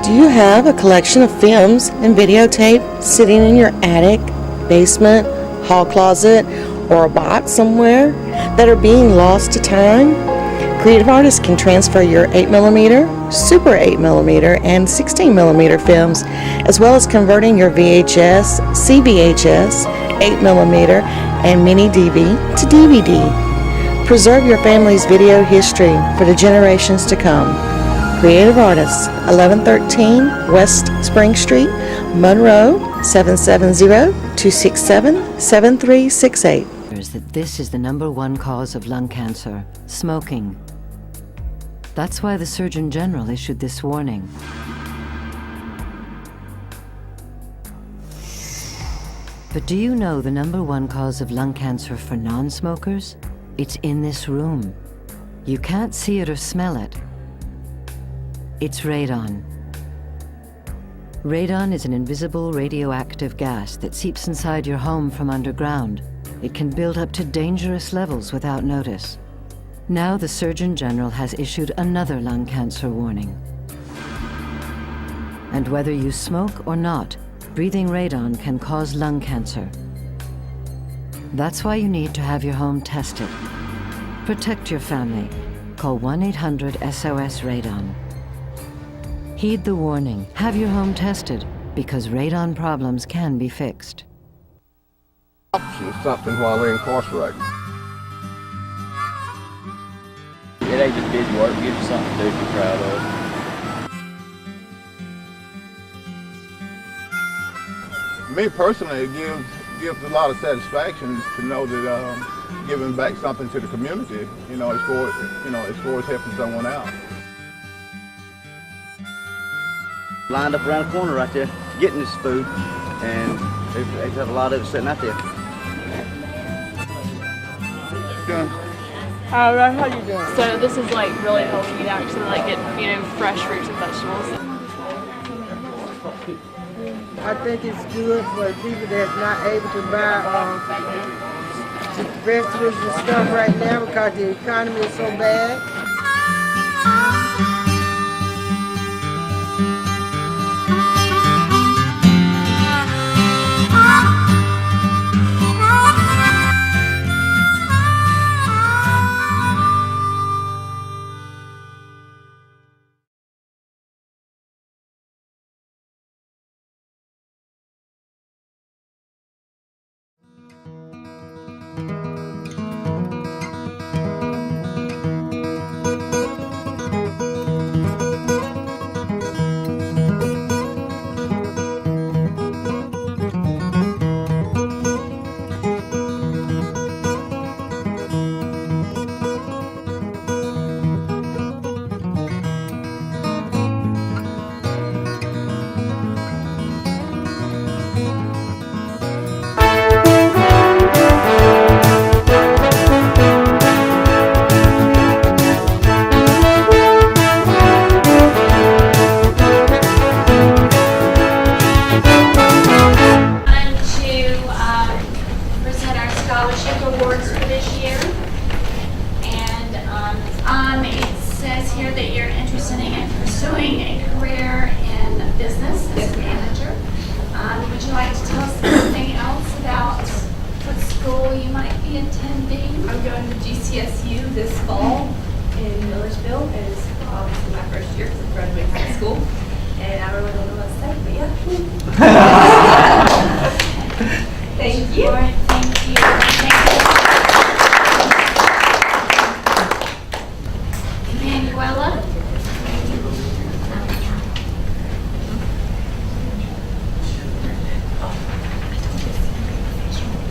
Do you have a collection of films and videotape sitting in your attic, basement, hall closet, or a box somewhere that are being lost to time? Creative artists can transfer your 8mm, Super 8mm, and 16mm films, as well as converting your VHS, CVHS, 8mm, and mini DV to DVD. Preserve your family's video history for the generations to come. Creative Artists, 1113 West Spring Street, Monroe, 770-267-7368. That this is the #1 cause of lung cancer, smoking. That's why the Surgeon General issued this warning. But do you know the #1 cause of lung cancer for non-smokers? It's in this room. You can't see it or smell it. It's radon. Radon is an invisible radioactive gas that seeps inside your home from underground. It can build up to dangerous levels without notice. Now the Surgeon General has issued another lung cancer warning. And whether you smoke or not, breathing radon can cause lung cancer. That's why you need to have your home tested. Protect your family. Call 1-800-SOS-RADON. Heed the warning. Have your home tested, because radon problems can be fixed. Something while they're incarcerated. It ain't just busy work, it gives you something to do to be proud of. Me personally, it gives a lot of satisfaction to know that giving back something to the community, as far as helping someone out. Lined up around the corner right there, getting this food, and they've got a lot of it sitting out there. All right, how you doing? So this is like really helping you to actually like get fresh fruits and vegetables. I think it's good for people that's not able to buy vegetables and stuff right now because the economy is so bad.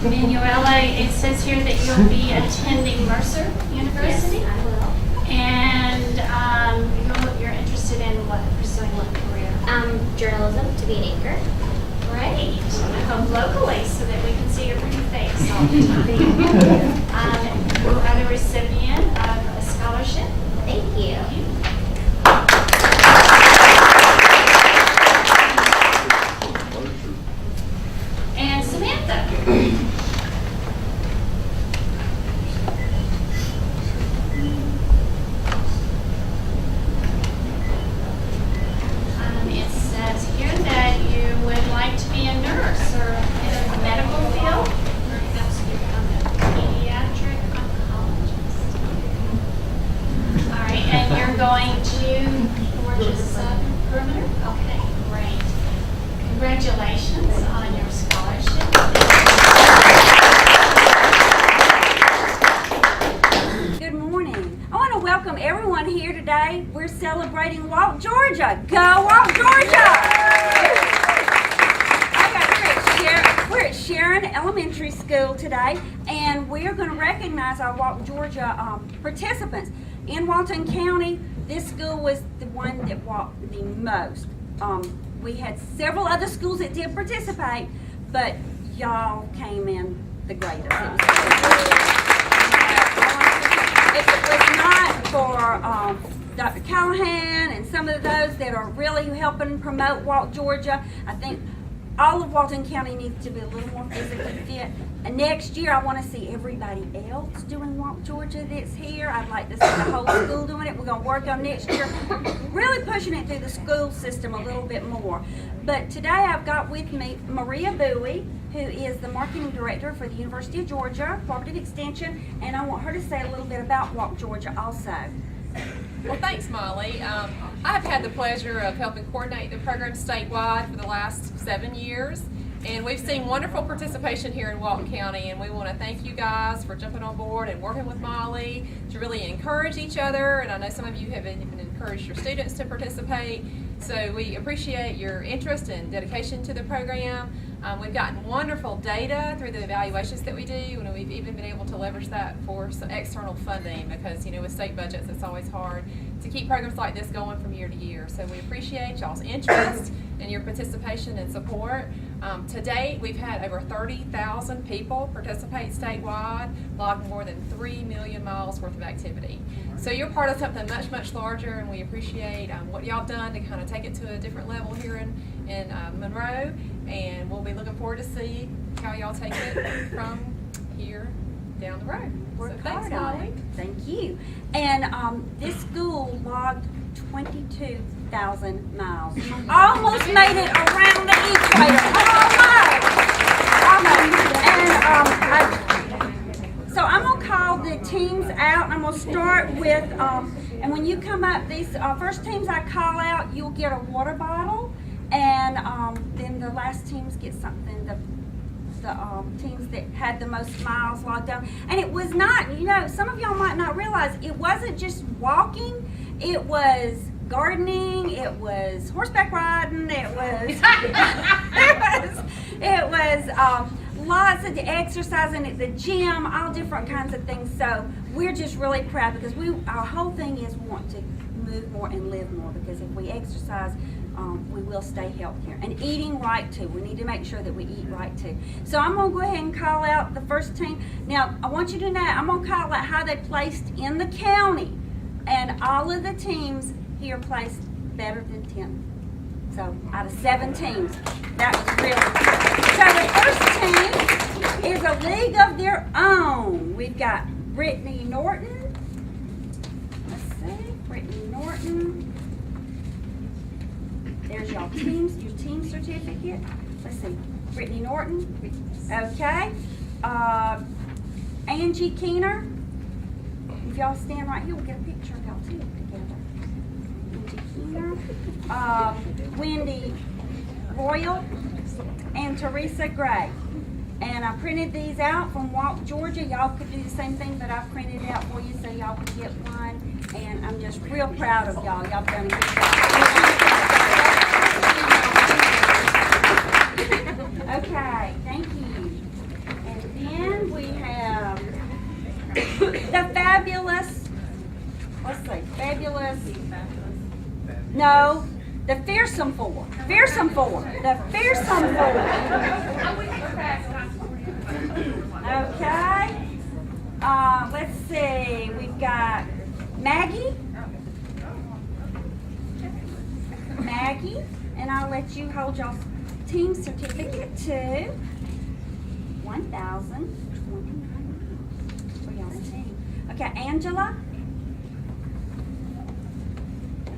Manuela, it says here that you'll be attending Mercer University. Yes, I will. And you're interested in pursuing what career? Journalism, to be an anchor. Great. Come locally so that we can see your pretty face all the time. You are the recipient of a scholarship. Thank you. And Samantha. It we're celebrating Walton, Georgia. Go Walton, Georgia! Okay, we're at Sharon Elementary School today, and we're going to recognize our Walton, Georgia participants. In Walton County, this school was the one that walked the most. We had several other schools that did participate, but y'all came in the greatest. If it was not for Dr. Callahan and some of those that are really helping promote Walton, Georgia, I think all of Walton County needs to be a little more physically fit. And next year, I want to see everybody else doing Walton, Georgia that's here. I'd like to see the whole school doing it. We're going to work on next year, really pushing it through the school system a little bit more. But today I've got with me Maria Bowie, who is the marketing director for the University of Georgia, Cooperative Extension, and I want her to say a little bit about Walton, Georgia also. Well, thanks, Molly. I've had the pleasure of helping coordinate the program statewide for the last 7 years, and we've seen wonderful participation here in Walton County, and we want to thank you guys for jumping on board and working with Molly to really encourage each other, and I know some of you have even encouraged your students to participate, so we appreciate your interest and dedication to the program. We've gotten wonderful data through the evaluations that we do, and we've even been able to leverage that for some external funding because, you know, with state budgets, it's always hard to keep programs like this going from year to year. So we appreciate y'all's interest and your participation and support. To date, we've had over 30,000 people participate statewide, logging more than 3 million miles worth of activity. So you're part of something much, much larger, and we appreciate what y'all done to kind of take it to a different level here in Monroe, and we'll be looking forward to see how y'all take it from here down the road. Work Thanks, hard on Molly. it. Thank you. And this school logged 22,000 miles. Almost made it around the equator. Almost. And so I'm going to call the teams out, and I'm going to start with, and when you come up, these first teams I call out, you'll get a water bottle, and then the last teams get something, the teams that had the most miles logged down. And it was not, you know, some of y'all might not realize, it wasn't just walking, it was gardening, it was horseback riding, it was lots of the exercising at the gym, all different kinds of things. So we're just really proud because our whole thing is want to move more and live more, because if we exercise, we will stay healthier. And eating right too. We need to make sure that we eat right too. So I'm going to go ahead and call out the first team. Now, I want you to know, I'm going to call out how they placed in the county. And all of the teams here placed better than 10. So out of 7 teams, that was really good. So the first team is a league of their own. We've got Brittany Norton. Let's see, Brittany Norton. There's your team certificate. Let's see, Brittany Norton. Okay. Angie Keener. If y'all stand right here, we'll get a picture of y'all too together. Angie Keener. Wendy Royal and Teresa Gray. And I printed these out from Walton, Georgia. Y'all could do the same thing, but I printed it out for you so y'all could get one. And I'm just real proud of y'all. Y'all done a good job. Okay, thank you. And then we have the fabulous, let's see, no, the Fearsome Four. Fearsome Four. The Fearsome Four. Okay. Let's see, we've got Maggie, and I'll let you hold y'all's team certificate to 1,029 for y'all's team. Okay, Angela,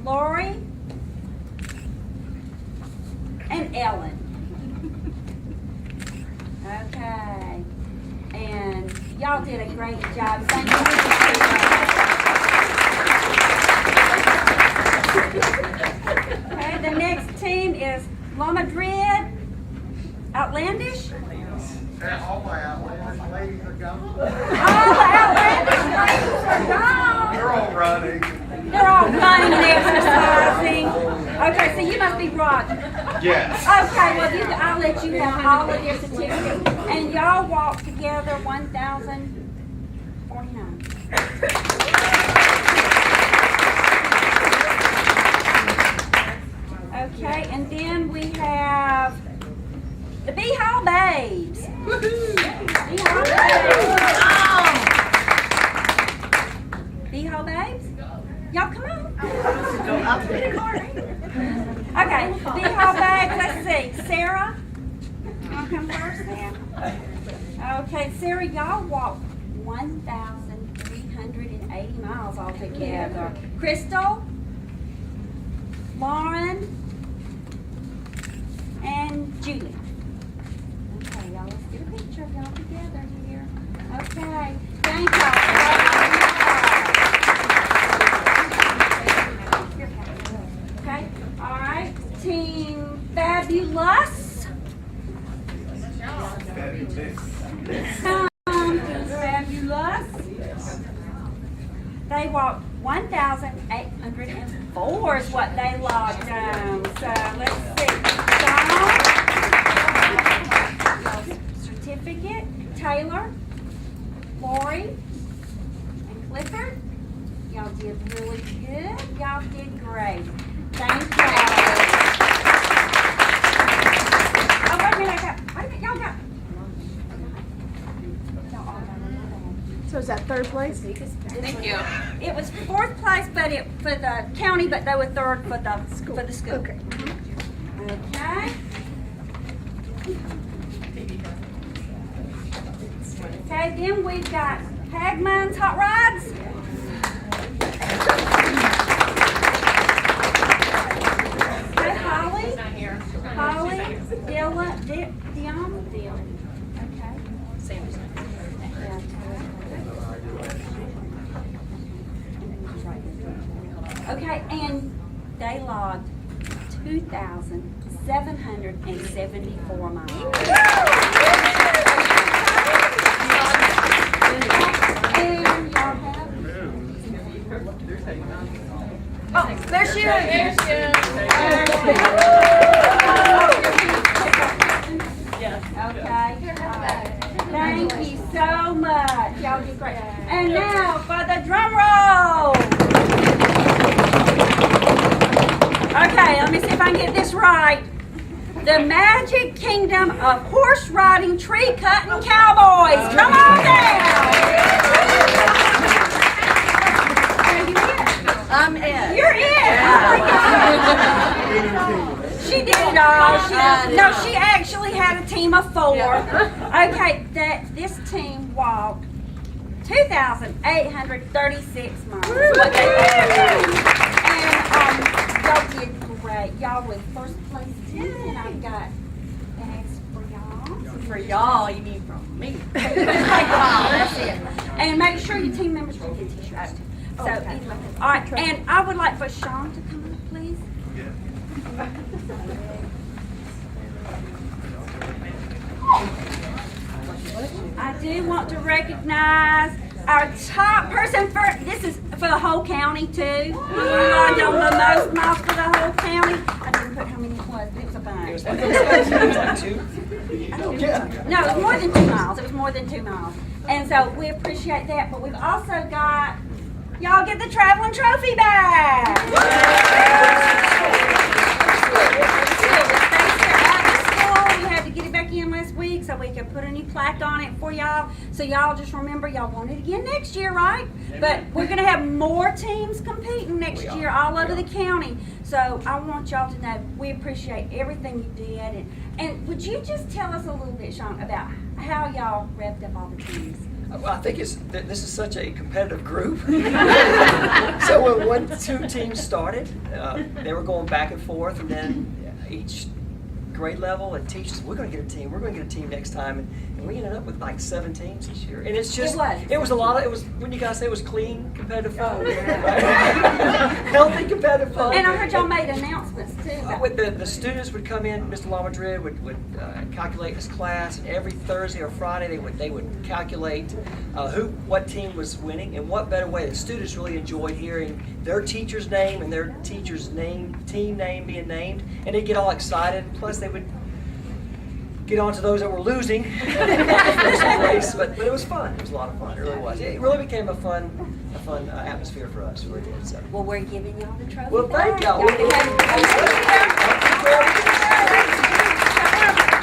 Lori, and Ellen. Okay, and y'all did a great job. Thank you. Okay, the next team is La Madrid, Outlandish. All my outlandish ladies are gone. All the outlandish ladies are gone. They're all running. They're all running. running and exercising. Okay, so you must be Roger. Yes. Okay, well, I'll let you have all of your certificates. And y'all walk together 1,049. Okay, and then we have the Bee Hall Babes. Bee Hall Babes. Bee Hall Babes? Y'all come on. Go up to the corner. Okay, Bee Hall Babes, let's see. Sarah, you want to come first then? Okay, Sarah, y'all walked 1,380 miles altogether. Crystal, Lauren, and Julie. Okay, y'all, let's get a picture of y'all together here. Okay, thank y'all. Okay, all right, Team Fabulous. Fabulous. They walked 1,804 is what they logged down. So let's see. John, certificate. Taylor, Lori, and Clifford. Y'all did really good. Y'all did great. Thank y'all. Oh, wait a minute. Y'all got. So is that third place? Thank you. It was fourth place, but for the county, but they were third for the school. Okay. Okay. Okay, then we've got Hagman's Hot Rods. Okay, Holly, Dylan, Dion. Okay. Okay, and they logged 2,774 miles. And y'all have? Oh, there she is. Okay. Thank you so much. Y'all did great. And now for the drum roll. Okay, let me see if I can get this right. The Magic Kingdom of Horse Riding Tree Cutting Cowboys. Come on down. I'm in. You're in. Oh my God. She did it all. She actually had a team of 4. Okay, this team walked 2,836 miles. And y'all did great. Y'all were first place team, and I've got bags for y'all. For y'all, you mean from me. That's it. And make sure your team members will get t-shirts. So, anyway, all right, and I would like for Sean to come up, please. I do want to recognize our top person this is for the whole county too. I know the most miles for the whole county. I didn't put how many it was, but it was a bunch. It was like 2? No, it was more than 2 miles. It was more than 2 miles. And so we appreciate that, but we've also got, y'all get the traveling trophy back. We had to get it back in last week so we could put a new plaque on it for y'all. So y'all just remember, y'all want it again next year, right? But we're going to have more teams competing next year all over the county. So I want y'all to know we appreciate everything you did. And would you just tell us a little bit, Sean, about how y'all revved up all the teams? Well, I think this is such a competitive group. So when 2 teams started, they were going back and forth, and then each grade level and teachers, we're going to get a team, we're going to get a team next time. And we ended up with like 7 teams this year. And it's just, it was a lot of, it was, when you guys say it was clean, competitive fun. Healthy, competitive fun. And I heard y'all made announcements too. With the students would come in, Mr. Lamadrid would calculate his class, and every Thursday or Friday they would calculate what team was winning, and what better way. The students really enjoyed hearing their teacher's name and their teacher's team name being named, and they'd get all excited. Plus they would get on to those that were losing race, but it was fun. It was a lot of fun. It really was. It really became a fun atmosphere for us. It really did. So. Well, we're giving y'all the trophy. Well, thank y'all.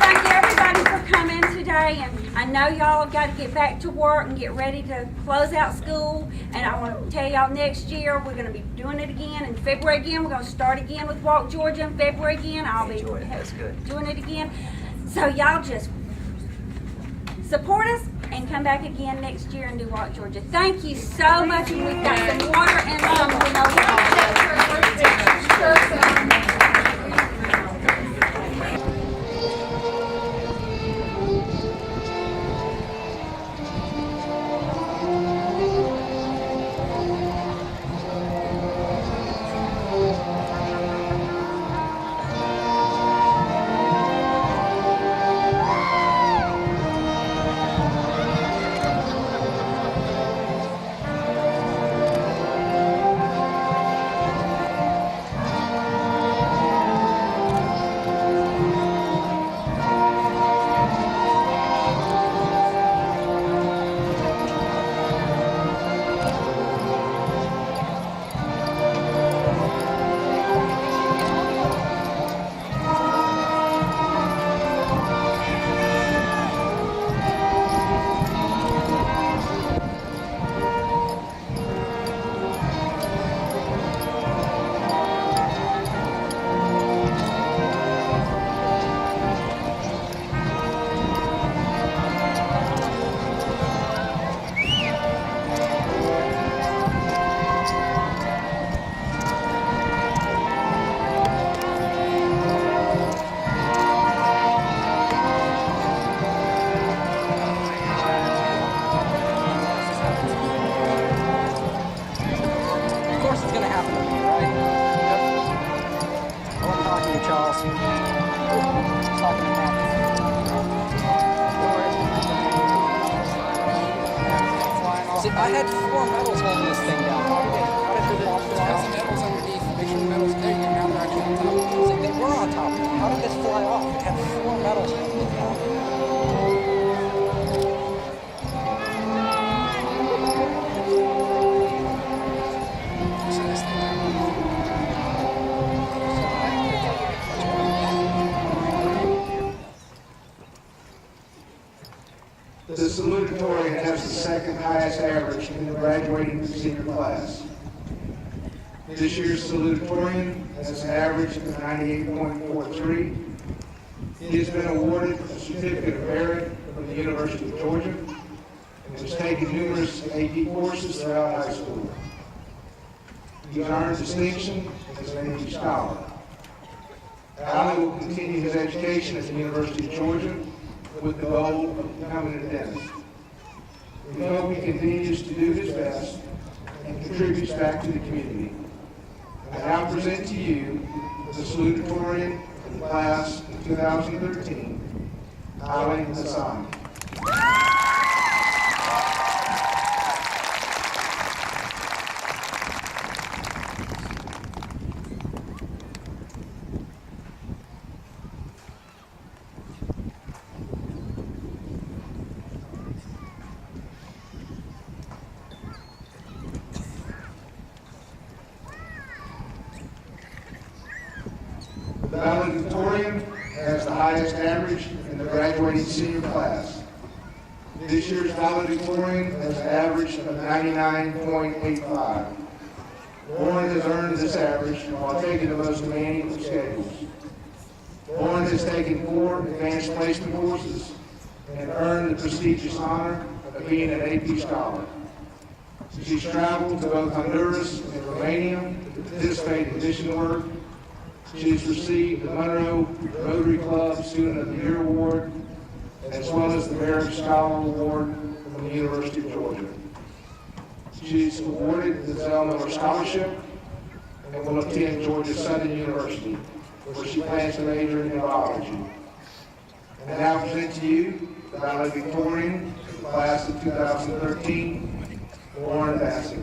Thank everybody for coming today, and I know y'all got to get back to work and get ready to close out school. And I want to tell y'all, next year we're going to be doing it again in February again. We're going to start again with Walton, Georgia in February again. I'll be doing it again. So y'all just support us and come back again next year and do Walton, Georgia. Thank you so much. And we've got some water and some I had 4 medals holding this thing down. How did it fall out? The medals underneath. Make sure the medals take and now they're actually on top. They were on top. How did this fly off? It had 4 medals holding it down. The salutatorian has the second highest average in the graduating senior class. This year's salutatorian has an average of 98.43. He has been awarded a certificate of merit from the University of Georgia and has taken numerous AP courses throughout high school. He's earned distinction as an AP scholar. Allie will continue his education at the University of Georgia with the goal of becoming a dentist. We hope he continues to do his best and contributes back to the community. I now present to you the salutatorian of the class of 2013, Ali Hassan. The valedictorian has the highest average in the graduating senior class. This year's valedictorian has an average of 99.85. Lauren has earned this average while taking the most demanding of schedules. Lauren has taken 4 advanced placement courses and earned the prestigious honor of being an AP scholar. She's traveled to both Honduras and Romania to participate in mission work She has received the Monroe Rotary Club Student of the Year Award, as well as the Merit Scholar Award from the University of Georgia. She is awarded the Zell Miller Scholarship and will attend Georgia Southern University, where she plans to major in biology. And now I present to you the valedictorian of the class of 2013, Lauren Bassett.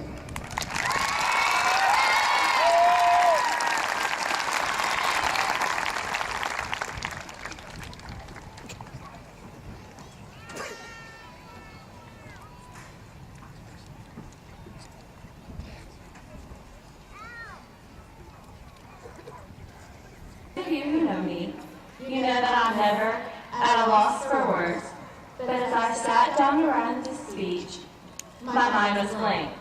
If you who know me, you know that I'm never at a loss for words, but as I sat down to write this speech, my mind was blank.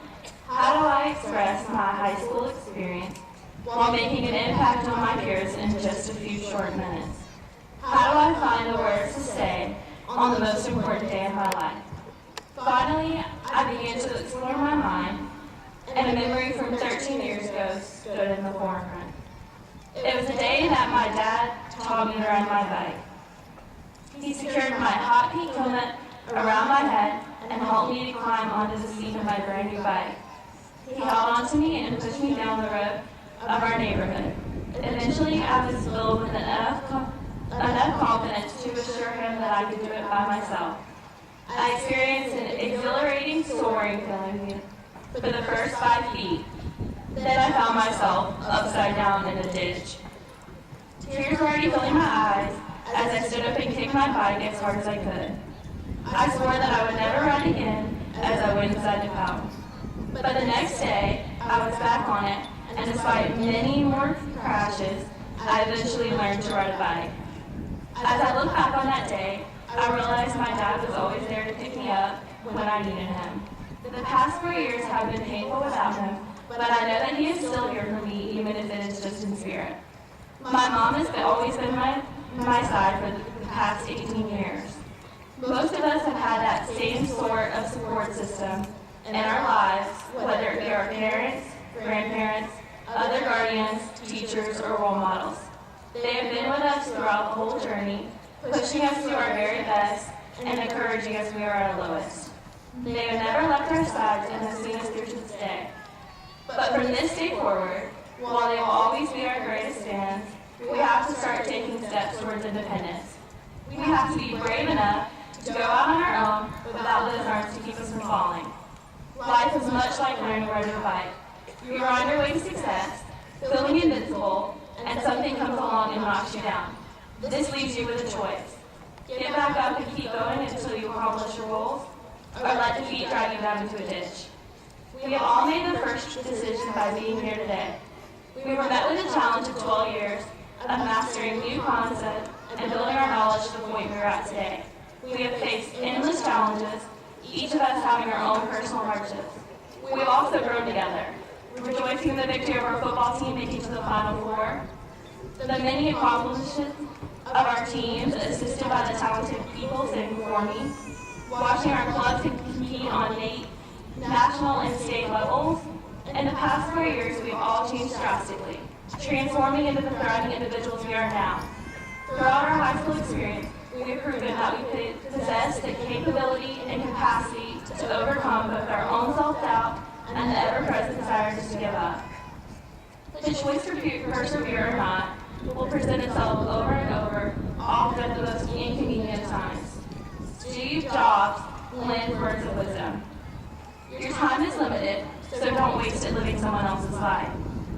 How do I express my high school experience while making an impact on my peers in just a few short minutes? How do I find the words to say on the most important day of my life? Finally, I began to explore my mind, and a memory from 13 years ago stood in the forefront. It was the day that my dad taught me to ride my bike. He secured my hot pink helmet around my head and helped me to climb onto the seat of my brand new bike. He held on to me and pushed me down the road of our neighborhood. Eventually, I was filled with enough confidence to assure him that I could do it by myself. I experienced an exhilarating soaring feeling for the first 5 feet. Then I found myself upside down in a ditch. Tears were already filling my eyes as I stood up and kicked my bike as hard as I could. I swore that I would never ride again as I went inside the house. But the next day, I was back on it, and despite many more crashes, I eventually learned to ride a bike. As I look back on that day, I realized my dad was always there to pick me up when I needed him. The past 4 years have been painful without him, but I know that he is still here for me, even if it is just in spirit. My mom has always been my side for the past 18 years. Most of us have had that same sort of support system in our lives, whether it be our parents, grandparents, other guardians, teachers, or role models. They have been with us throughout the whole journey, pushing us to our very best and encouraging us when we are at our lowest. They have never left our sides and have seen us through to this day. But from this day forward, while they will always be our greatest fans, we have to start taking steps towards independence. We have to be brave enough to go out on our own without those arms to keep us from falling. Life is much like learning to ride a bike. You are on your way to success, feeling invincible, and something comes along and knocks you down. This leaves you with a choice. Get back up and keep going until you accomplish your goals, or let defeat drag you down into a ditch. We have all made the first decision by being here today. We were met with a challenge of 12 years of mastering new concepts and building our knowledge to the point we are at today. We have faced endless challenges, each of us having our own personal hardships. We have also grown together, rejoicing in the victory of our football team making to the Final Four, the many accomplishments of our teams assisted by the talented people sitting before me, watching our clubs compete on national and state levels. In the past 4 years, we've all changed drastically, transforming into the thriving individuals we are now. Throughout our high school experience, we have proven that we possess the capability and capacity to overcome both our own self-doubt and the ever-present desire just to give up. The choice to persevere or not will present itself over and over, often at the most inconvenient times. Steve Jobs lends words of wisdom. Your time is limited, so don't waste it living someone else's life.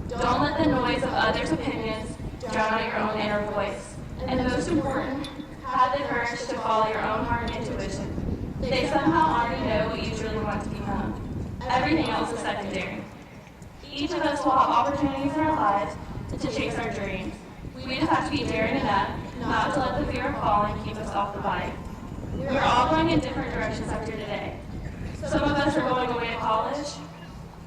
Don't let the noise of others' opinions drown out your own inner voice. And most important, have the courage to follow your own heart and intuition. They somehow already know what you truly want to become. Everything else is secondary. Each of us will have opportunities in our lives to chase our dreams. We just have to be daring enough not to let the fear of falling keep us off the bike. We're all going in different directions after today. Some of us are going away to college,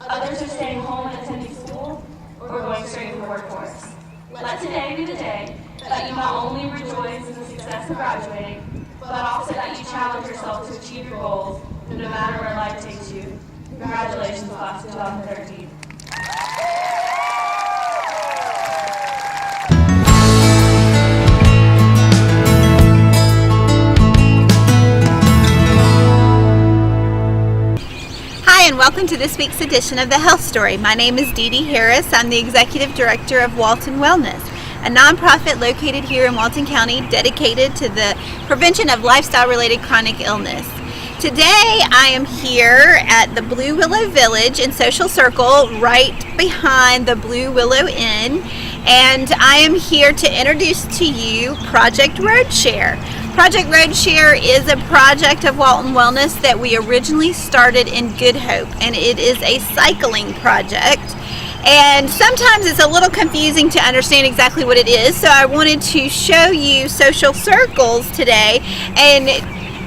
others are staying home and attending school, or going straight to the workforce. Let today be the day that you not only rejoice in the success of graduating, but also that you challenge yourself to achieve your goals, no matter where life takes you. Congratulations, class of 2013. and welcome to this week's edition of The Health Story. My name is Dee Dee Harris. I'm the Executive Director of Walton Wellness, a nonprofit located here in Walton County dedicated to the prevention of lifestyle-related chronic illness. Today I am here at the Blue Willow Village in Social Circle, right behind the Blue Willow Inn, and I am here to introduce to you Project Roadshare. Project Roadshare is a project of Walton Wellness that we originally started in Good Hope, and it is a cycling project. And sometimes it's a little confusing to understand exactly what it is, so I wanted to show you Social Circles today and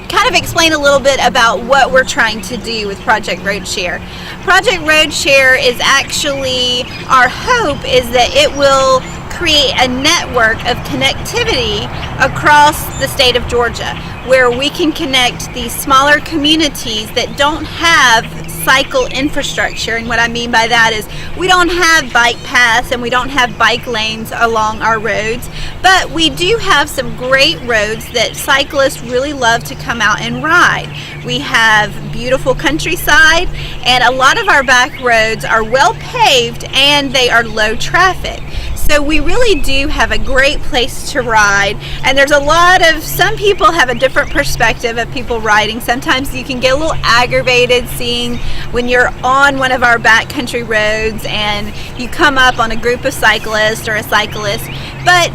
kind of explain a little bit about what we're trying to do with Project Roadshare. Project Roadshare is actually, our hope is that it will create a network of connectivity across the state of Georgia, where we can connect these smaller communities that don't have cycle infrastructure. And what I mean by that is we don't have bike paths and we don't have bike lanes along our roads, but we do have some great roads that cyclists really love to come out and ride. We have beautiful countryside, and a lot of our back roads are well paved and they are low traffic. So we really do have a great place to ride, and there's some people have a different perspective of people riding. Sometimes you can get a little aggravated seeing when you're on one of our backcountry roads and you come up on a group of cyclists or a cyclist, but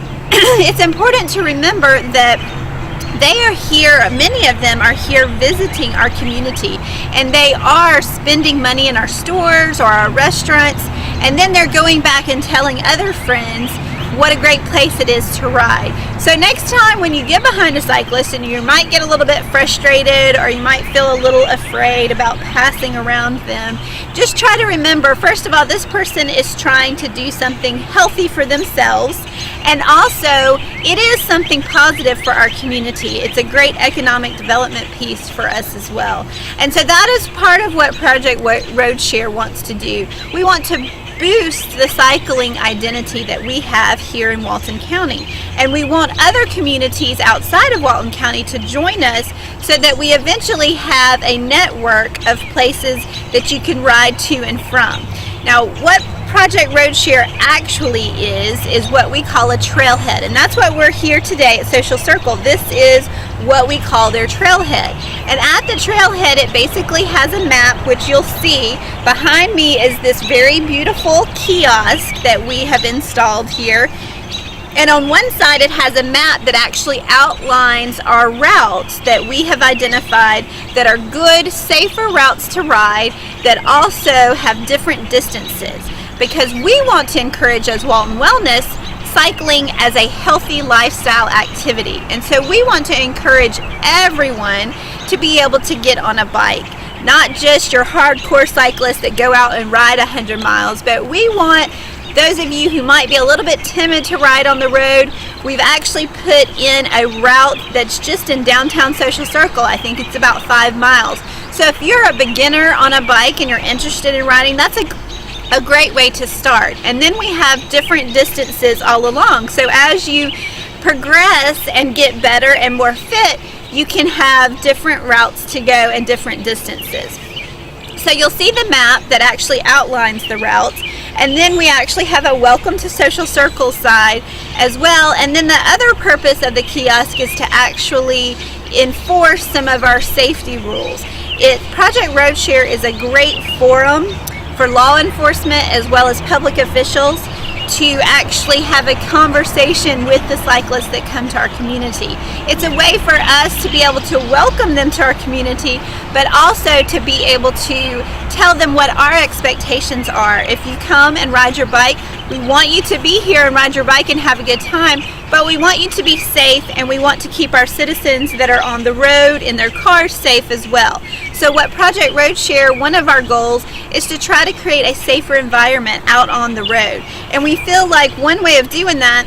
it's important to remember that they are here, many of them are here visiting our community, and they are spending money in our stores or our restaurants, and then they're going back and telling other friends what a great place it is to ride. So next time when you get behind a cyclist and you might get a little bit frustrated or you might feel a little afraid about passing around them, just try to remember, first of all, this person is trying to do something healthy for themselves, and also it is something positive for our community. It's a great economic development piece for us as well. And so that is part of what Project Roadshare wants to do. We want to boost the cycling identity that we have here in Walton County, and we want other communities outside of Walton County to join us so that we eventually have a network of places that you can ride to and from. Now, what Project Roadshare actually is what we call a trailhead, and that's what we're here today at Social Circle. This is what we call their trailhead, and at the trailhead it basically has a map, which you'll see behind me is this very beautiful kiosk that we have installed here, and on one side it has a map that actually outlines our routes that we have identified that are good, safer routes to ride that also have different distances, because we want to encourage, as Walton Wellness, cycling as a healthy lifestyle activity. And so we want to encourage everyone to be able to get on a bike, not just your hardcore cyclists that go out and ride 100 miles, but we want those of you who might be a little bit timid to ride on the road. We've actually put in a route that's just in downtown Social Circle. I think it's about 5 miles. So if you're a beginner on a bike and you're interested in riding, that's a great way to start. And then we have different distances all along. So as you progress and get better and more fit, you can have different routes to go and different distances. So you'll see the map that actually outlines the routes, and then we actually have a welcome to Social Circle side as well. And then the other purpose of the kiosk is to actually enforce some of our safety rules. Project Roadshare is a great forum for law enforcement as well as public officials to actually have a conversation with the cyclists that come to our community. It's a way for us to be able to welcome them to our community, but also to be able to tell them what our expectations are. If you come and ride your bike, we want you to be here and ride your bike and have a good time, but we want you to be safe, and we want to keep our citizens that are on the road in their cars safe as well. So what Project Roadshare, one of our goals is to try to create a safer environment out on the road. And we feel like one way of doing that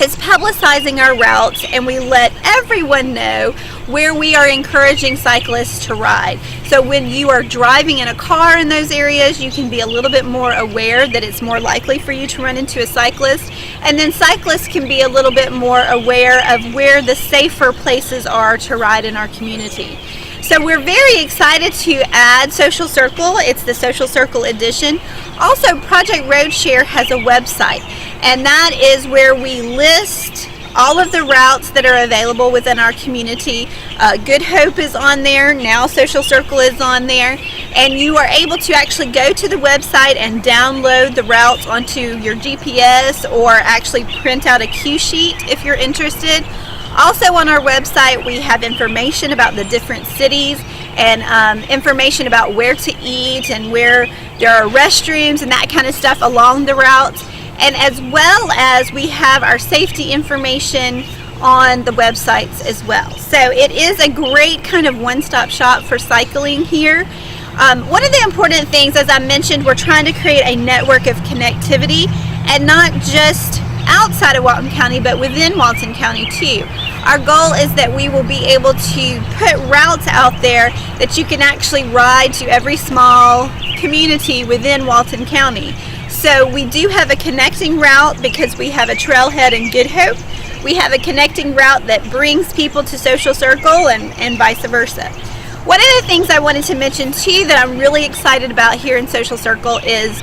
is publicizing our routes, and we let everyone know where we are encouraging cyclists to ride. So when you are driving in a car in those areas, you can be a little bit more aware that it's more likely for you to run into a cyclist. And then cyclists can be a little bit more aware of where the safer places are to ride in our community. So we're very excited to add Social Circle. It's the Social Circle edition. Also, Project Roadshare has a website, and that is where we list all of the routes that are available within our community. Good Hope is on there, now Social Circle is on there, and you are able to actually go to the website and download the routes onto your GPS or actually print out a cue sheet if you're interested. Also on our website we have information about the different cities and information about where to eat and where there are restrooms and that kind of stuff along the routes. And as well as we have our safety information on the websites as well. So it is a great kind of one-stop shop for cycling here. One of the important things, as I mentioned, we're trying to create a network of connectivity, and not just outside of Walton County, but within Walton County too. Our goal is that we will be able to put routes out there that you can actually ride to every small community within Walton County. So we do have a connecting route because we have a trailhead in Good Hope. We have a connecting route that brings people to Social Circle and vice versa. One of the things I wanted to mention too that I'm really excited about here in Social Circle is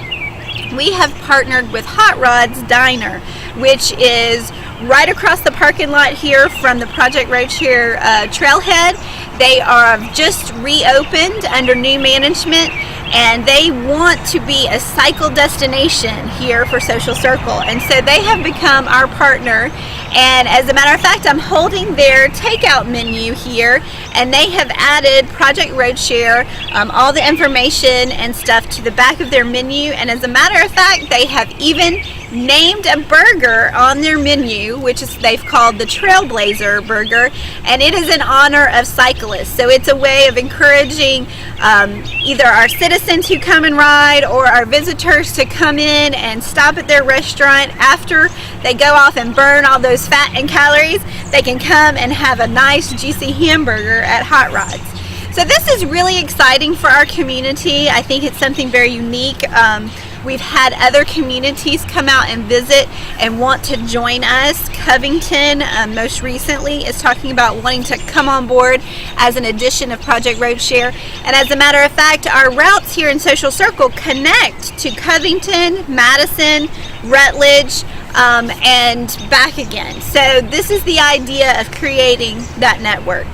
we have partnered with Hot Rod's Diner, which is right across the parking lot here from the Project Roadshare trailhead. They are just reopened under new management, and they want to be a cycle destination here for Social Circle, and so they have become our partner. And as a matter of fact, I'm holding their takeout menu here, and they have added Project Roadshare, all the information and stuff to the back of their menu. And as a matter of fact, they have even named a burger on their menu, which is they've called the Trailblazer Burger, and it is in honor of cyclists. So it's a way of encouraging either our citizens who come and ride or our visitors to come in and stop at their restaurant after they go off and burn all those fat and calories. They can come and have a nice juicy hamburger at Hot Rod's. So this is really exciting for our community. I think it's something very unique. We've had other communities come out and visit and want to join us. Covington, most recently, is talking about wanting to come on board as an addition of Project Roadshare. And as a matter of fact, our routes here in Social Circle connect to Covington, Madison, Rutledge, and back again. So this is the idea of creating that network.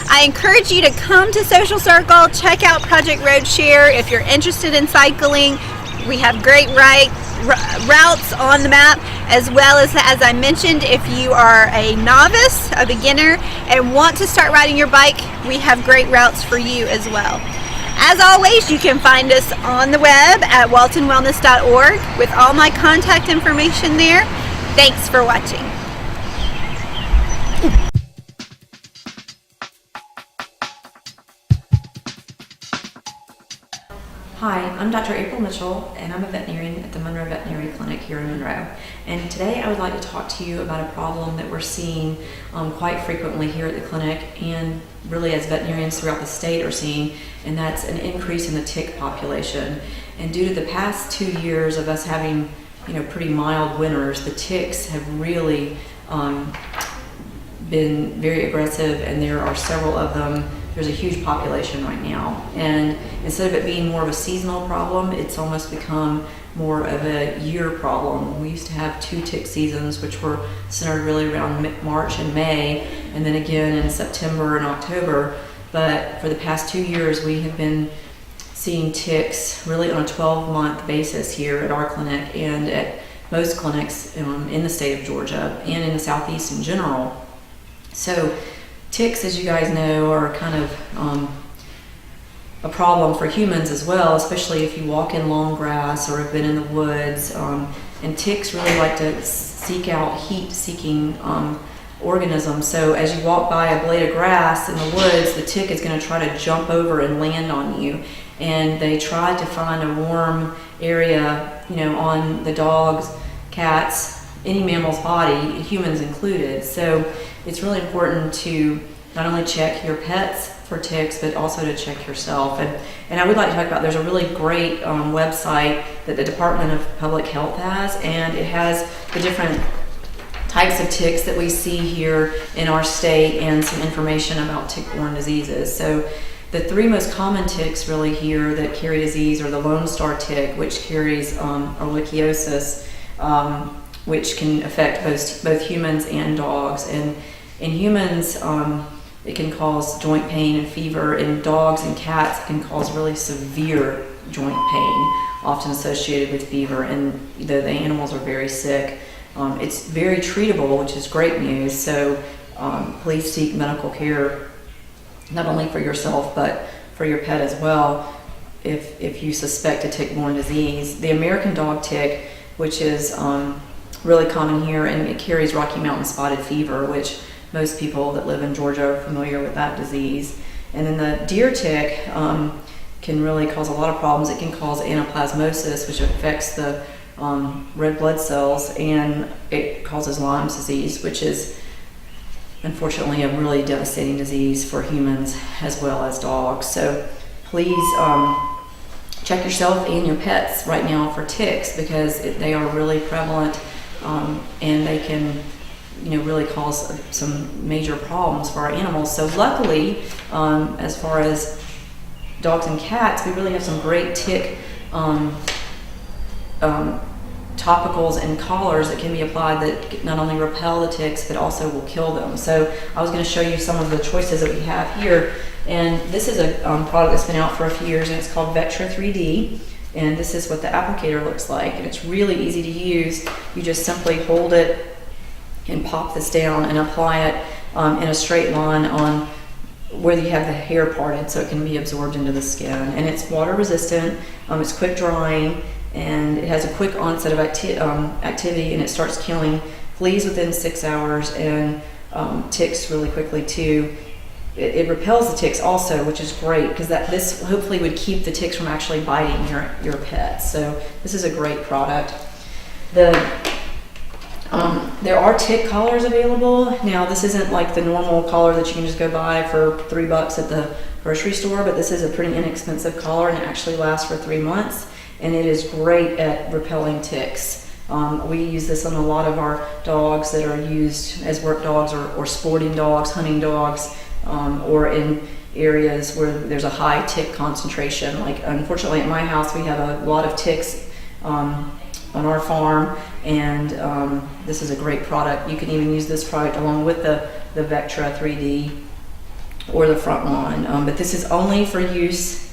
I encourage you to come to Social Circle, check out Project Roadshare if you're interested in cycling. We have great routes on the map, as well as I mentioned, if you are a novice, a beginner, and want to start riding your bike, we have great routes for you as well. As always, you can find us on the web at waltonwellness.org with all my contact information there. Thanks for watching. Hi, I'm Dr. April Mitchell, and I'm a veterinarian at the Monroe Veterinary Clinic here in Monroe. And today I would like to talk to you about a problem that we're seeing quite frequently here at the clinic, and really as veterinarians throughout the state are seeing, and that's an increase in the tick population. And due to the past 2 years of us having, pretty mild winters, the ticks have really been very aggressive, and there are several of them. There's a huge population right now, and instead of it being more of a seasonal problem, it's almost become more of a year problem. We used to have 2 tick seasons, which were centered really around March and May, and then again in September and October. But for the past 2 years, we have been seeing ticks really on a 12-month basis here at our clinic and at most clinics in the state of Georgia and in the Southeast in general. So ticks, as you guys know, are kind of a problem for humans as well, especially if you walk in long grass or have been in the woods. And ticks really like to seek out heat-seeking organisms. So as you walk by a blade of grass in the woods, the tick is going to try to jump over and land on you. And they try to find a warm area, on the dog's, cats, any mammal's body, humans included. So it's really important to not only check your pets for ticks, but also to check yourself. And I would like to talk about, there's a really great website that the Department of Public Health has, and it has the different types of ticks that we see here in our state and some information about tick-borne diseases. So the three most common ticks really here that carry disease are the Lone Star tick, which carries ehrlichiosis, which can affect both humans and dogs. And in humans, it can cause joint pain and fever. In dogs and cats, it can cause really severe joint pain, often associated with fever, and the animals are very sick. It's very treatable, which is great news, so please seek medical care, not only for yourself, but for your pet as well, if you suspect a tick-borne disease. The American dog tick, which is really common here, and it carries Rocky Mountain spotted fever, which most people that live in Georgia are familiar with that disease. And then the deer tick can really cause a lot of problems. It can cause anaplasmosis, which affects the red blood cells, and it causes Lyme's disease, which is unfortunately a really devastating disease for humans as well as dogs. So please check yourself and your pets right now for ticks, because they are really prevalent, and they can really cause some major problems for our animals. So luckily, as far as dogs and cats, we really have some great tick topicals and collars that can be applied that not only repel the ticks but also will kill them. So I was going to show you some of the choices that we have here, and this is a product that's been out for a few years, and it's called Vectra 3D, and this is what the applicator looks like, and it's really easy to use. You just simply hold it and pop this down and apply it in a straight line on where you have the hair parted, so it can be absorbed into the skin. And it's water resistant, it's quick drying, and it has a quick onset of activity, and it starts killing fleas within 6 hours and ticks really quickly too. It repels the ticks also, which is great, because this hopefully would keep the ticks from actually biting your pet. So this is a great product. There are tick collars available. Now, this isn't like the normal collar that you can just go buy for $3 at the grocery store, but this is a pretty inexpensive collar, and it actually lasts for 3 months, and it is great at repelling ticks. We use this on a lot of our dogs that are used as work dogs or sporting dogs, hunting dogs, or in areas where there's a high tick concentration. Like, unfortunately at my house we have a lot of ticks on our farm, and this is a great product. You can even use this product along with the Vectra 3D or the front line, but this is only for use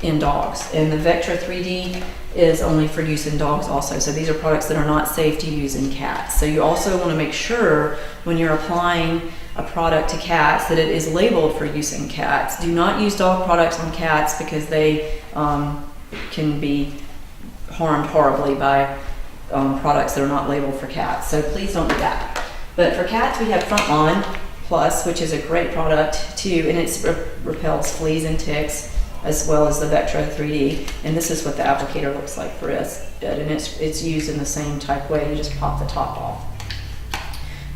in dogs, and the Vectra 3D is only for use in dogs also. So these are products that are not safe to use in cats. So you also want to make sure when you're applying a product to cats that it is labeled for use in cats. Do not use dog products on cats, because they can be harmed horribly by products that are not labeled for cats. So please don't do that. But for cats, we have Frontline Plus, which is a great product too, and it repels fleas and ticks, as well as the Vectra 3D. And this is what the applicator looks like for us, and it's used in the same type way. You just pop the top off.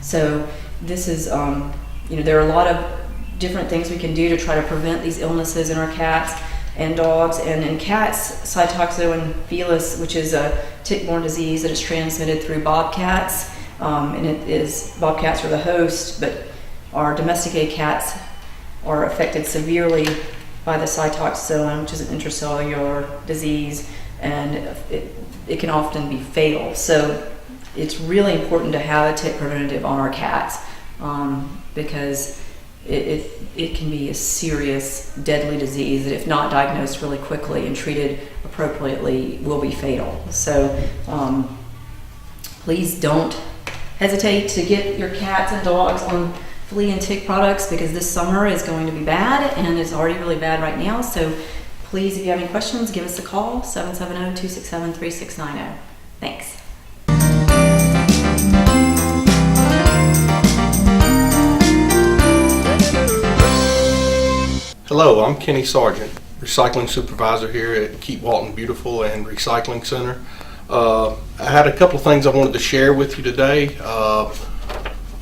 So this is, there are a lot of different things we can do to try to prevent these illnesses in our cats and dogs. And in cats, cytoxoanopheles, which is a tick-borne disease that is transmitted through bobcats, and bobcats are the host, but our domesticated cats are affected severely by the cytoxoan, which is an intracellular disease, and it can often be fatal. So it's really important to have a tick preventative on our cats, because it can be a serious, deadly disease that, if not diagnosed really quickly and treated appropriately, will be fatal. So please don't hesitate to get your cats and dogs on flea and tick products, because this summer is going to be bad, and it's already really bad right now. So please, if you have any questions, give us a call, 770-267-3690. Thanks. Hello, I'm Kenny Sargent, recycling supervisor here at Keep Walton Beautiful and Recycling Center. I had a couple of things I wanted to share with you today.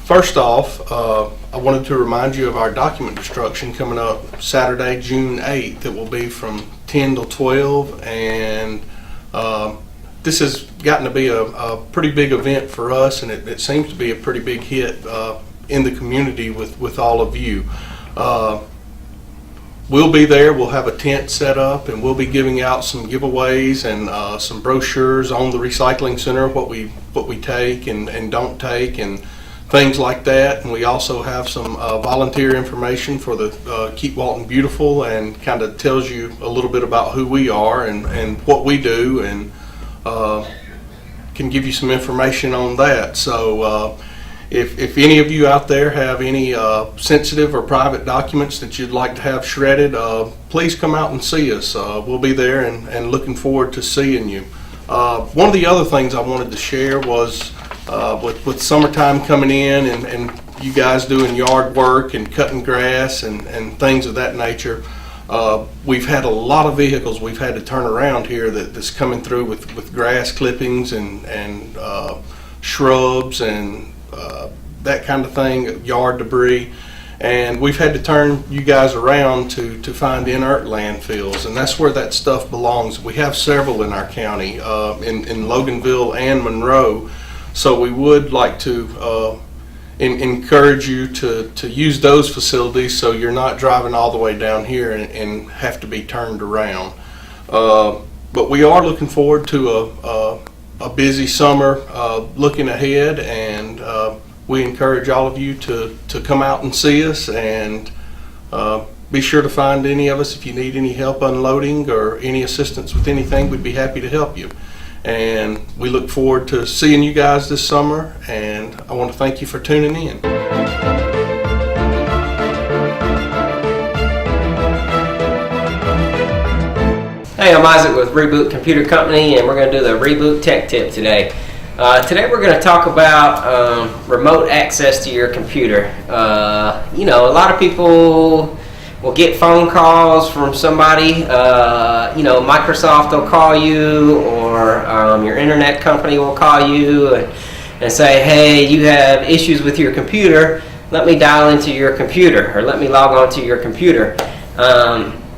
First off, I wanted to remind you of our document destruction coming up Saturday, June 8th. It will be from 10 to 12, and this has gotten to be a pretty big event for us, and it seems to be a pretty big hit in the community with all of you. We'll be there. We'll have a tent set up, and we'll be giving out some giveaways and some brochures on the recycling center, what we take and don't take, and things like that. And we also have some volunteer information for the Keep Walton Beautiful, and kind of tells you a little bit about who we are and what we do, and can give you some information on that. So if any of you out there have any sensitive or private documents that you'd like to have shredded, please come out and see us. We'll be there and looking forward to seeing you. One of the other things I wanted to share was with summertime coming in and you guys doing yard work and cutting grass and things of that nature, we've had a lot of vehicles we've had to turn around here that's coming through with grass clippings and shrubs and that kind of thing, yard debris, and we've had to turn you guys around to find inert landfills, and that's where that stuff belongs. We have several in our county, in Loganville and Monroe, so we would like to encourage you to use those facilities so you're not driving all the way down here and have to be turned around. But we are looking forward to a busy summer looking ahead, and we encourage all of you to come out and see us, and be sure to find any of us if you need any help unloading or any assistance with anything. We'd be happy to help you. And we look forward to seeing you guys this summer, and I want to thank you for tuning in. Hey, I'm Isaac with Reboot Computer Company, and we're going to do the Reboot Tech Tip today. Today we're going to talk about remote access to your computer. You know, a lot of people will get phone calls from somebody. You know, Microsoft will call you, or your internet company will call you and say, hey, you have issues with your computer. Let me dial into your computer, or let me log on to your computer.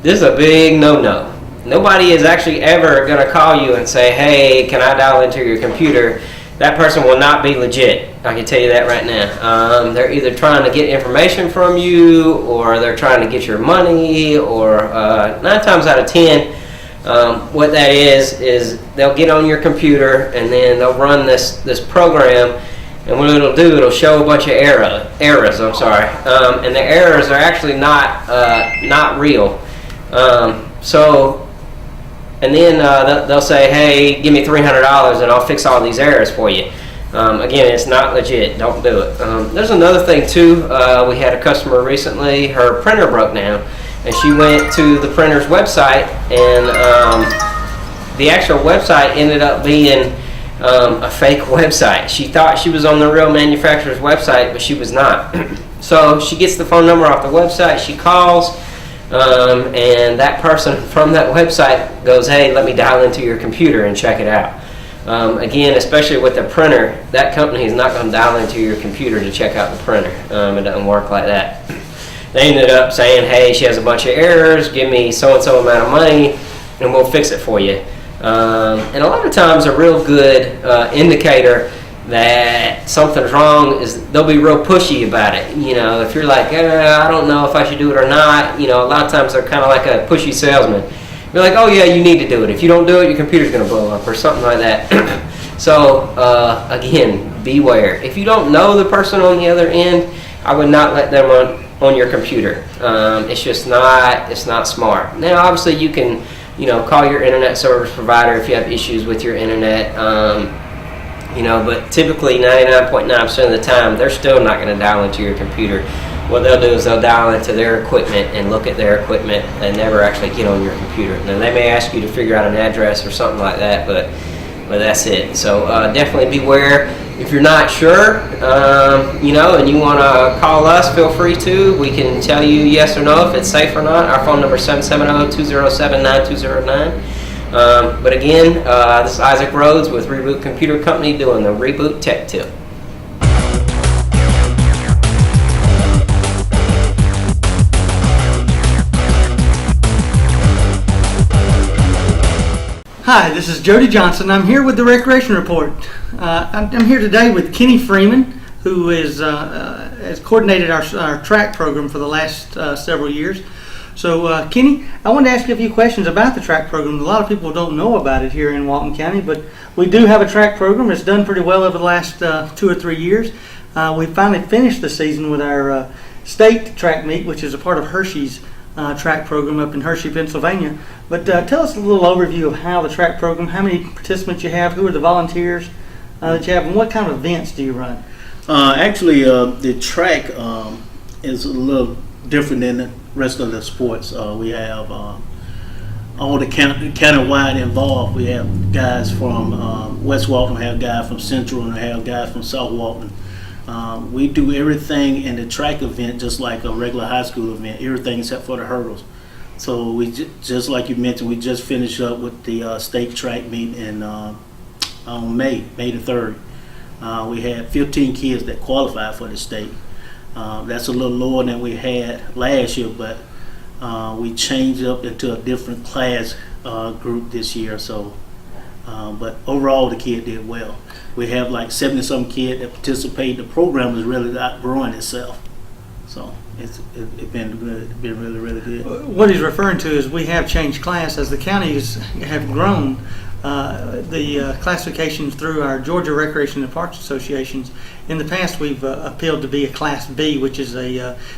This is a big no-no. Nobody is actually ever going to call you and say, hey, can I dial into your computer? That person will not be legit. I can tell you that right now. They're either trying to get information from you, or they're trying to get your money, or 9 times out of 10, what that is they'll get on your computer and then they'll run this program, and what it'll do, it'll show a bunch of errors. I'm sorry, and the errors are actually not real. And then they'll say, hey, give me $300 and I'll fix all these errors for you. Again, it's not legit. Don't do it. There's another thing too. We had a customer recently, her printer broke down, and she went to the printer's website, and the actual website ended up being a fake website. She thought she was on the real manufacturer's website, but she was not. So she gets the phone number off the website, she calls, and that person from that website goes, hey, let me dial into your computer and check it out. Again, especially with the printer, that company is not going to dial into your computer to check out the printer. It doesn't work like that. They ended up saying, hey, she has a bunch of errors, give me so-and-so amount of money, and we'll fix it for you. And a lot of times a real good indicator that something's wrong is they'll be real pushy about it. You know, if you're like, I don't know if I should do it or not, you know, a lot of times they're kind of like a pushy salesman. You're like, oh yeah, you need to do it. If you don't do it, your computer's going to blow up or something like that. So again, beware. If you don't know the person on the other end, I would not let them on your computer. It's just not, it's not smart. Now, obviously, you can, you know, call your internet service provider if you have issues with your internet. You know, but typically 99.9% of the time, they're still not going to dial into your computer. What they'll do is they'll dial into their equipment and look at their equipment and never actually get on your computer. Now, they may ask you to figure out an address or something like that, but that's it. So definitely beware. If you're not sure, you know, and you want to call us, feel free to. We can tell you yes or no if it's safe or not. Our phone number is 770-207-9209. But again, this is Isaac Rhodes with Reboot Computer Company doing the Reboot Tech Tip. Hi, this is Jody Johnson. I'm here with the Recreation Report. I'm here today with Kenny Freeman, who has coordinated our track program for the last several years. So, Kenny, I wanted to ask you a few questions about the track program. A lot of people don't know about it here in Walton County, but we do have a track program. It's done pretty well over the last 2 or 3 years. We finally finished the season with our state track meet, which is a part of Hershey's track program up in Hershey, Pennsylvania. But tell us a little overview of how the track program, how many participants you have, who are the volunteers that you have, and what kind of events do you run? Actually, the track is a little different than the rest of the sports. We have all the county-wide involved. We have guys from West Walton, we have guys from Central, and we have guys from South Walton. We do everything in the track event just like a regular high school event, everything except for the hurdles. So we just like you mentioned, we just finished up with the state track meet on May the 3rd. We had 15 kids that qualified for the state. That's a little lower than we had last year, but we changed up into a different class group this year. So, but overall, the kid did well. We have like 70-some kids that participate. The program is really outgrowing itself. So it's been really, really good. What he's referring to is we have changed class as the counties have grown. The classifications through our Georgia Recreation and Parks Associations. In the past, we've appealed to be a Class B, which is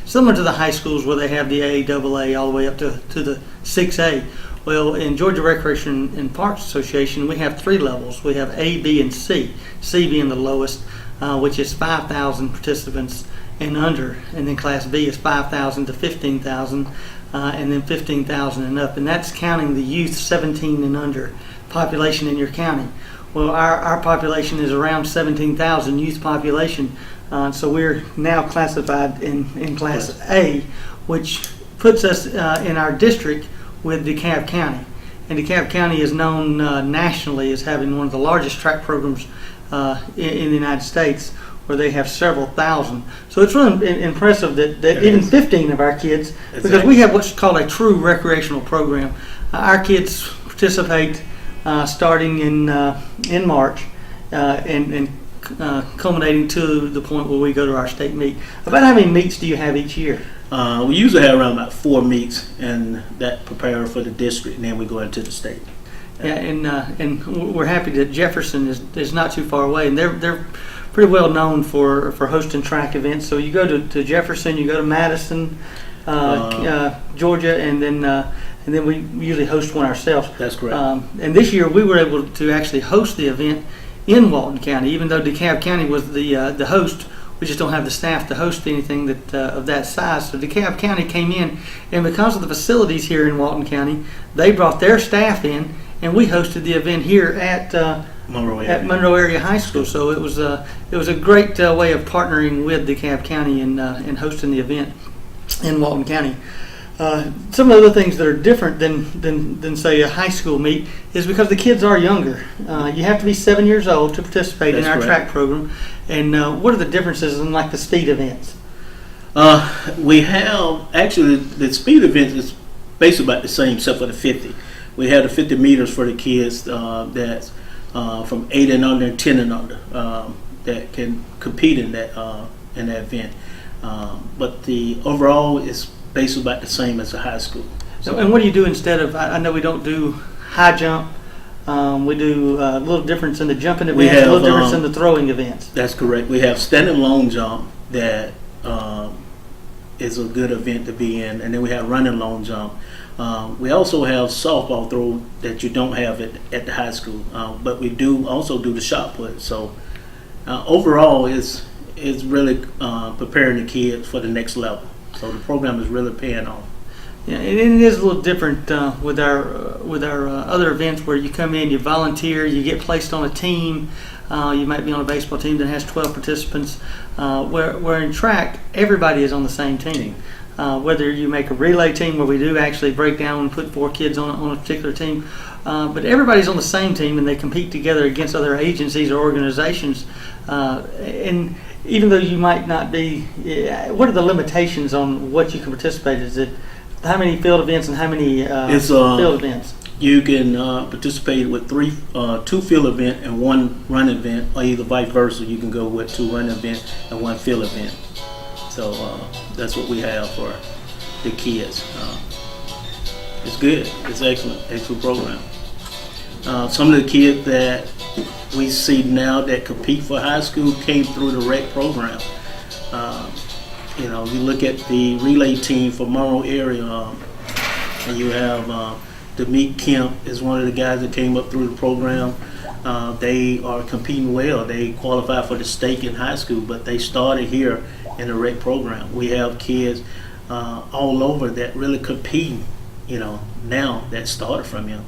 similar to the high schools where they have the AA all the way up to the 6A. Well, in Georgia Recreation and Parks Association, we have 3 levels. We have A, B, and C. C being the lowest, which is 5,000 participants and under, and then Class B is 5,000 to 15,000, and then 15,000 and up, and that's counting the youth 17 and under population in your county. Well, our population is around 17,000 youth population, so we're now classified in Class A, which puts us in our district with DeKalb County. And DeKalb County is known nationally as having one of the largest track programs in the United States, where they have several thousand. So it's really impressive that even 15 of our kids, because we have what's called a true recreational program. Our kids participate starting in March and culminating to the point where we go to our state meet. About how many meets do you have each year? We usually have around about 4 meets, and that prepare for the district, and then we go into the state. Yeah, and we're happy that Jefferson is not too far away, and they're pretty well known for hosting track events. So you go to Jefferson, you go to Madison, Georgia, and then we usually host one ourselves. That's correct. And this year we were able to actually host the event in Walton County, even though DeKalb County was the host. We just don't have the staff to host anything that of that size. So DeKalb County came in, and because of the facilities here in Walton County, they brought their staff in, and we hosted the event here at Monroe Area High School. So it was a great way of partnering with DeKalb County and hosting the event in Walton County. Some of the other things that are different than say a high school meet is because the kids are younger. You have to be 7 years old to participate in our track program. And what are the differences in like the speed events? We have actually the speed events is basically about the same except for the 50. We have the 50 meters for the kids that's from 8 and under and 10 and under that can compete in that event. But the overall is basically about the same as a high school. So, and what do you do instead of? I know we don't do high jump. We do a little difference in the jumping events, a little difference in the throwing events. That's correct. We have standing long jump that is a good event to be in, and then we have running long jump. We also have softball throw that you don't have at the high school, but we do also do the shot put. So overall, it's really preparing the kids for the next level. So the program is really paying off. Yeah, and it is a little different with our other events where you come in, you volunteer, you get placed on a team. You might be on a baseball team that has 12 participants. Where in track, everybody is on the same team. Whether you make a relay team where we do actually break down and put 4 kids on a particular team, but everybody's on the same team and they compete together against other agencies or organizations. And even though you might not be, what are the limitations on what you can participate? Is it how many field events and how many field events? you can participate with two field event and one run event, or either vice versa. You can go with 2 run event and 1 field event. So that's what we have for the kids. It's good. It's excellent program. Some of the kids that we see now that compete for high school came through the rec program. You look at the relay team for Monroe area, and you have Demeek Kemp is one of the guys that came up through the program. They are competing well. They qualify for the state in high school, but they started here in the rec program. We have kids all over that really compete, now that started from here.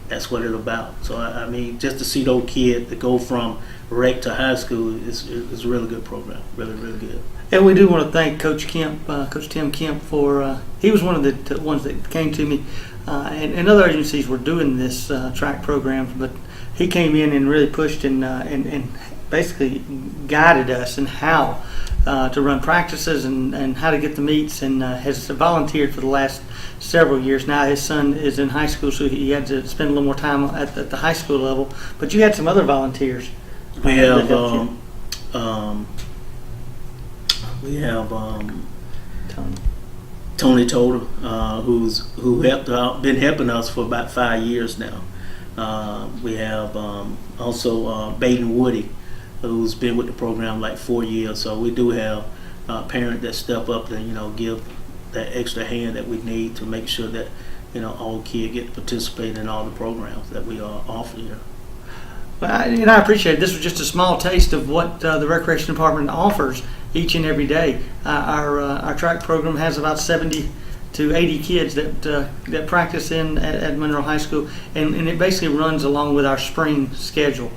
That's what it's about. So I mean, just to see those kids to go from rec to high school is a really good program. Really, really good. And we do want to thank Coach Kemp, Coach Tim Kemp, for he was one of the ones that came to me, and other agencies were doing this track program, but he came in and really pushed and basically guided us in how to run practices and how to get the meets, and has volunteered for the last several years now. His son is in high school, so he had to spend a little more time at the high school level. But you had some other volunteers. We have Tony Toder, who been helping us for about 5 years now. We have also Baden Woody, who's been with the program like 4 years. So we do have parents that step up and give that extra hand that we need to make sure that all kids get to participate in all the programs that we offer here. Well, I appreciate it. This was just a small taste of what the Recreation Department offers each and every day. Our track program has about 70 to 80 kids that practice at Monroe High School, and it basically runs along with our spring schedule.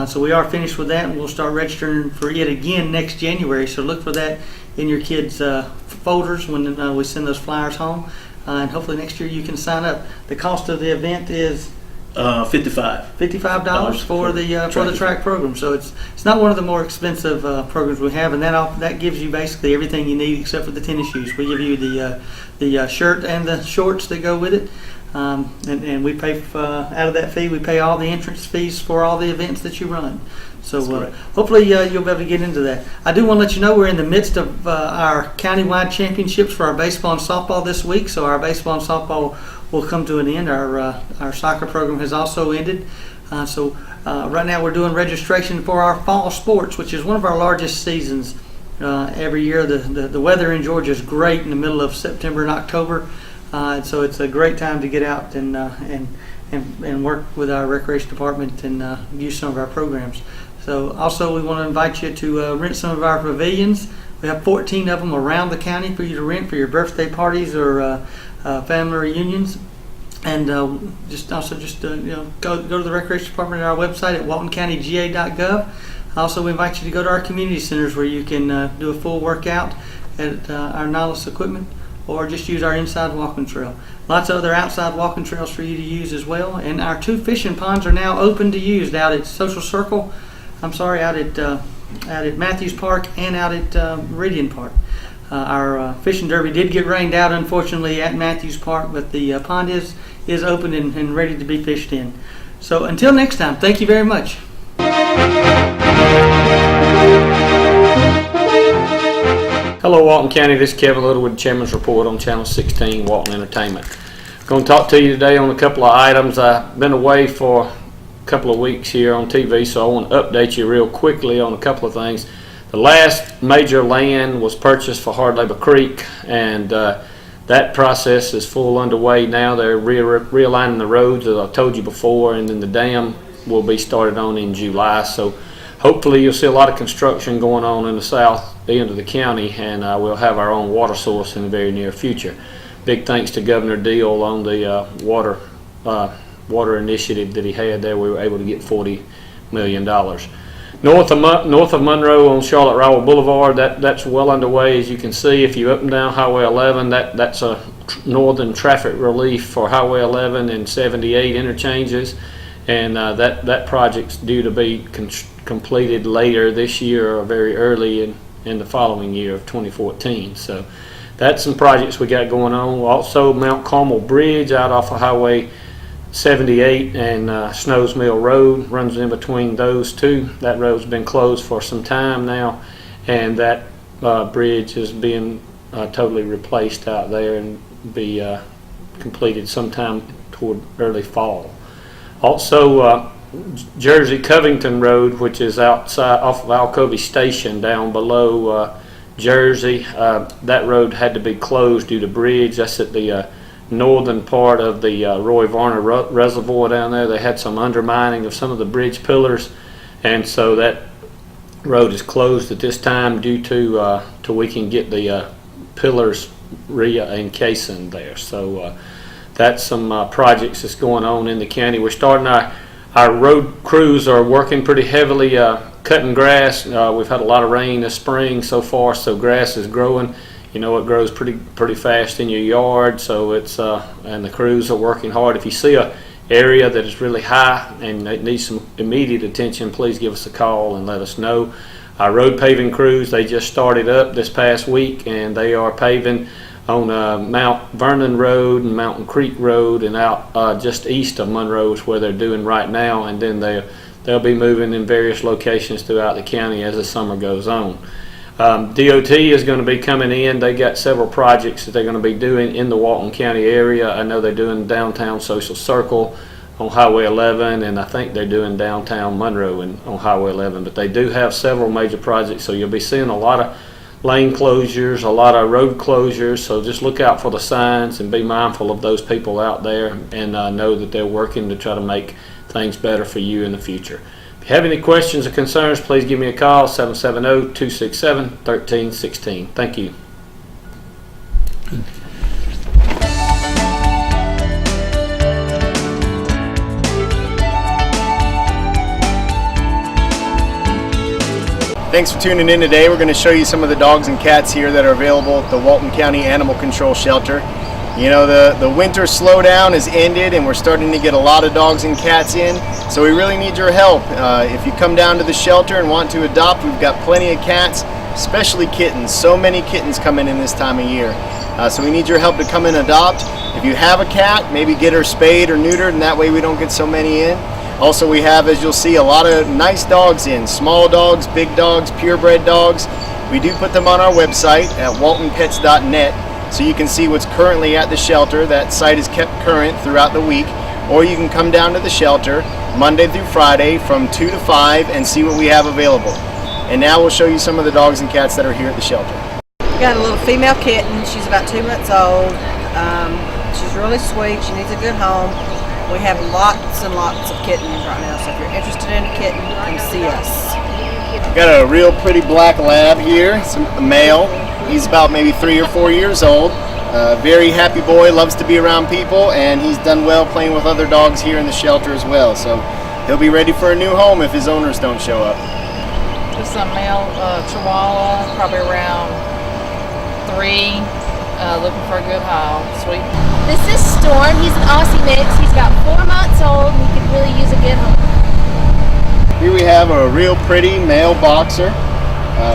So we are finished with that, and we'll start registering for it again next January. So look for that in your kids' folders when we send those flyers home, and hopefully next year you can sign up. The cost of the event is $55 for the track program. So it's not one of the more expensive programs we have, and that gives you basically everything you need except for the tennis shoes. We give you the shirt and the shorts that go with it, and we pay out of that fee. We pay all the entrance fees for all the events that you run. So hopefully you'll be able to get into that. I do want to let you know we're in the midst of our countywide championships for our baseball and softball this week. So our baseball and softball will come to an end. Our soccer program has also ended. So right now we're doing registration for our fall sports, which is one of our largest seasons every year. The weather in Georgia is great in the middle of September and October, so it's a great time to get out and work with our recreation department and use some of our programs. So also we want to invite you to rent some of our pavilions. We have 14 of them around the county for you to rent for your birthday parties or family reunions. And go to the recreation department at our website at waltoncountyga.gov. Also, we invite you to go to our community centers where you can do a full workout at our Nautilus equipment, or just use our inside walking trail. Lots of other outside walking trails for you to use as well. And our 2 fishing ponds are now open to use out at out at Matthews Park and out at Meridian Park. Our fishing derby did get rained out, unfortunately, at Matthews Park, but the pond is open and ready to be fished in. So until next time, thank you very much. Hello, Walton County. This is Kevin Little with the Chairman's Report on Channel 16, Walton Entertainment. I'm going to talk to you today on a couple of items. I've been away for a couple of weeks here on TV, so I want to update you real quickly on a couple of things. The last major land was purchased for Hard Labor Creek, and that process is full underway now. They're realigning the roads, as I told you before, and then the dam will be started on in July. So hopefully you'll see a lot of construction going on in the south end of the county, and we'll have our own water source in the very near future. Big thanks to Governor Deal on the water initiative that he had there. We were able to get $40 million. North of Monroe on Charlotte-Rowell Boulevard, that's well underway. As you can see, if you up and down Highway 11, that's a northern traffic relief for Highway 11 and 78 interchanges, and that project's due to be completed later this year or very early in the following year of 2014. So that's some projects we got going on. Also, Mount Carmel Bridge out off of Highway 78 and Snows Mill Road runs in between those two. That road's been closed for some time now, and that bridge is being totally replaced out there and be completed sometime toward early fall. Also, Jersey Covington Road, which is outside off of Alcovey Station down below Jersey, that road had to be closed due to bridge. That's at the northern part of the Roy Varner Reservoir down there. They had some undermining of some of the bridge pillars, and so that road is closed at this time due to till we can get the pillars re-encasing there. So that's some projects that's going on in the county. We're starting our road crews are working pretty heavily cutting grass. We've had a lot of rain this spring so far, so grass is growing. You know, it grows pretty fast in your yard, so it's and the crews are working hard. If you see a area that is really high and it needs some immediate attention, please give us a call and let us know. Our road paving crews, they just started up this past week, and they are paving on Mount Vernon Road and Mountain Creek Road and out just east of Monroe is where they're doing right now, and then they'll be moving in various locations throughout the county as the summer goes on. DOT is going to be coming in. They got several projects that they're going to be doing in the Walton County area. I know they're doing downtown Social Circle on Highway 11, and I think they're doing downtown Monroe on Highway 11. But they do have several major projects, so you'll be seeing a lot of lane closures, a lot of road closures. So just look out for the signs and be mindful of those people out there, and know that they're working to try to make things better for you in the future. If you have any questions or concerns, please give me a call, 770-267-1316. Thank you. Thanks for tuning in today. We're going to show you some of the dogs and cats here that are available at the Walton County Animal Control Shelter. You know, the winter slowdown has ended and we're starting to get a lot of dogs and cats in, so we really need your help. If you come down to the shelter and want to adopt, we've got plenty of cats, especially kittens. So many kittens come in this time of year. So we need your help to come and adopt. If you have a cat, maybe get her spayed or neutered, and that way we don't get so many in. Also, we have, as you'll see, a lot of nice dogs in. Small dogs, big dogs, purebred dogs. We do put them on our website at waltonpets.net. so you can see what's currently at the shelter. That site is kept current throughout the week, or you can come down to the shelter Monday through Friday from 2 to 5 and see what we have available. And now we'll show you some of the dogs and cats that are here at the shelter. We got a little female kitten. She's about 2 months old. She's really sweet. She needs a good home. We have lots and lots of kittens right now, so if you're interested in a kitten, come see us. We've got a real pretty black lab here. It's a male. He's about maybe 3 or 4 years old. Very happy boy, loves to be around people, and he's done well playing with other dogs here in the shelter as well. So he'll be ready for a new home if his owners don't show up. Just a male Chihuahua, probably around 3, looking for a good haul. Sweet. This is Storm. He's an Aussie mix. He's about 4 months old, and he could really use a good home. Here we have a real pretty male boxer.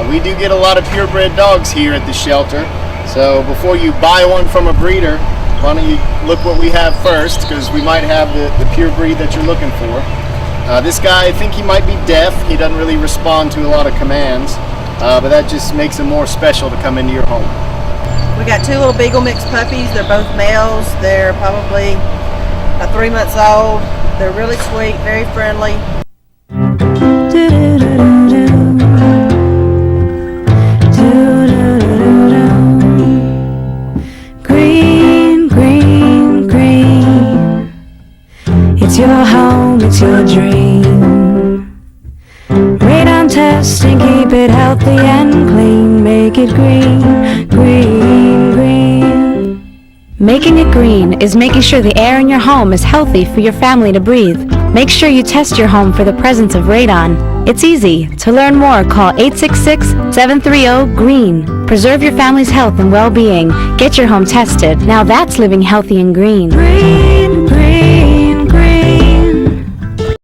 We do get a lot of purebred dogs here at the shelter. So before you buy one from a breeder, why don't you look what we have first, because we might have the pure breed that you're looking for. This guy, I think he might be deaf. He doesn't really respond to a lot of commands, but that just makes him more special to come into your home. We got 2 little Beagle mix puppies. They're both males. They're probably 3 months old. They're really sweet, very friendly. Green, green, green. It's your home, it's your dream. Radon testing, keep it healthy and clean. Make it green, green, green. Making it green is making sure the air in your home is healthy for your family to breathe. Make sure you test your home for the presence of radon. It's easy. To learn more, call 866-730-GREEN. Preserve your family's health and well-being. Get your home tested. Now that's living healthy and green. Green, green.